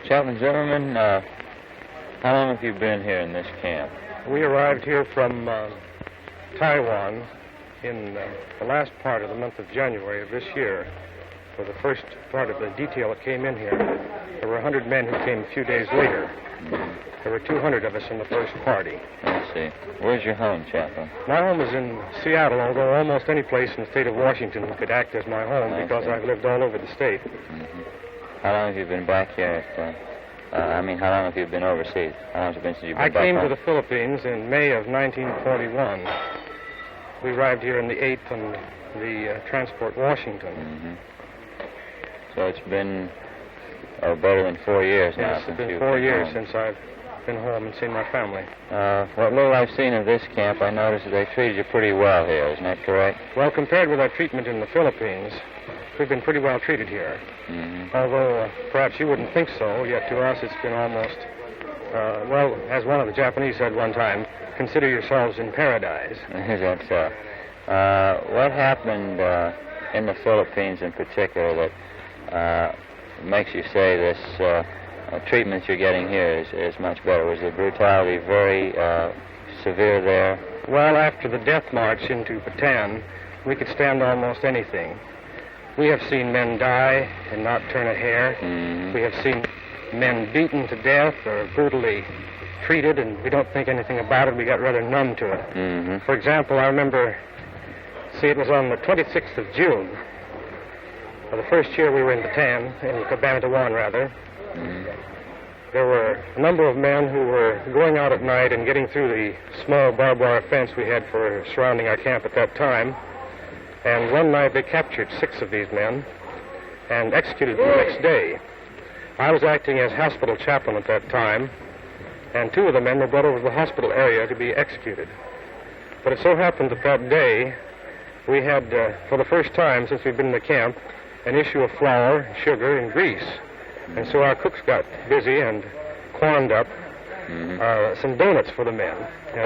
Chaplain Zimmerman, how long have you been here in this camp? We arrived here from Taiwan in the last part of the month of January of this year. For the first part of the detail that came in here, there were 100 men who came a few days later. There were 200 of us in the first party. I see. Where's your home, Chaplain? My home is in Seattle, although almost any place in the state of Washington could act as my home because I've lived all over the state. Mm-hmm. How long have you been back here? How long have you been overseas? How long has it been since you've been back I came home? to the Philippines in May of 1941. We arrived here in the 8th on the transport Washington. Mm-hmm. So it's been better than 4 years now Yes, since it's been you've 4 been years home. since I've been home and seen my family. What little I've seen of this camp, I noticed that they treated you pretty well here. Isn't that correct? Well, compared with our treatment in the Philippines, we've been pretty well treated here. Mm-hmm. Although perhaps you wouldn't think so, yet to us it's been almost, as one of the Japanese said one time, consider yourselves in paradise. Is that so? What happened in the Philippines in particular that makes you say this treatment you're getting here is much better? Was the brutality very severe there? Well, after the death march into Bataan, we could stand almost anything. We have seen men die and not turn a hair. Mm-hmm. We have seen men beaten to death or brutally treated, and we don't think anything about it. We got rather numb to it. Mm-hmm. For example, I remember, it was on the 26th of June, the first year we were in Bataan, in Cabanatuan rather. Mm-hmm. There were a number of men who were going out at night and getting through the small barbed wire fence we had for surrounding our camp at that time. And one night they captured 6 of these men and executed them the next day. I was acting as hospital chaplain at that time, and 2 of the men were brought over to the hospital area to be executed. But it so happened that day we had, for the first time since we'd been in the camp, an issue of flour, sugar, and grease. And so our cooks got busy and corned up some donuts for the men.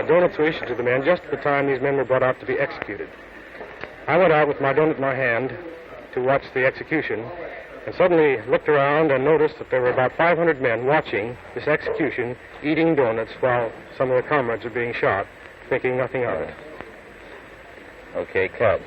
Donuts were issued to the men just at the time these men were brought out to be executed. I went out with my donut in my hand to watch the execution, and suddenly looked around and noticed that there were about 500 men watching this execution, eating donuts while some of their comrades were being shot, thinking nothing of it. Okay, cut.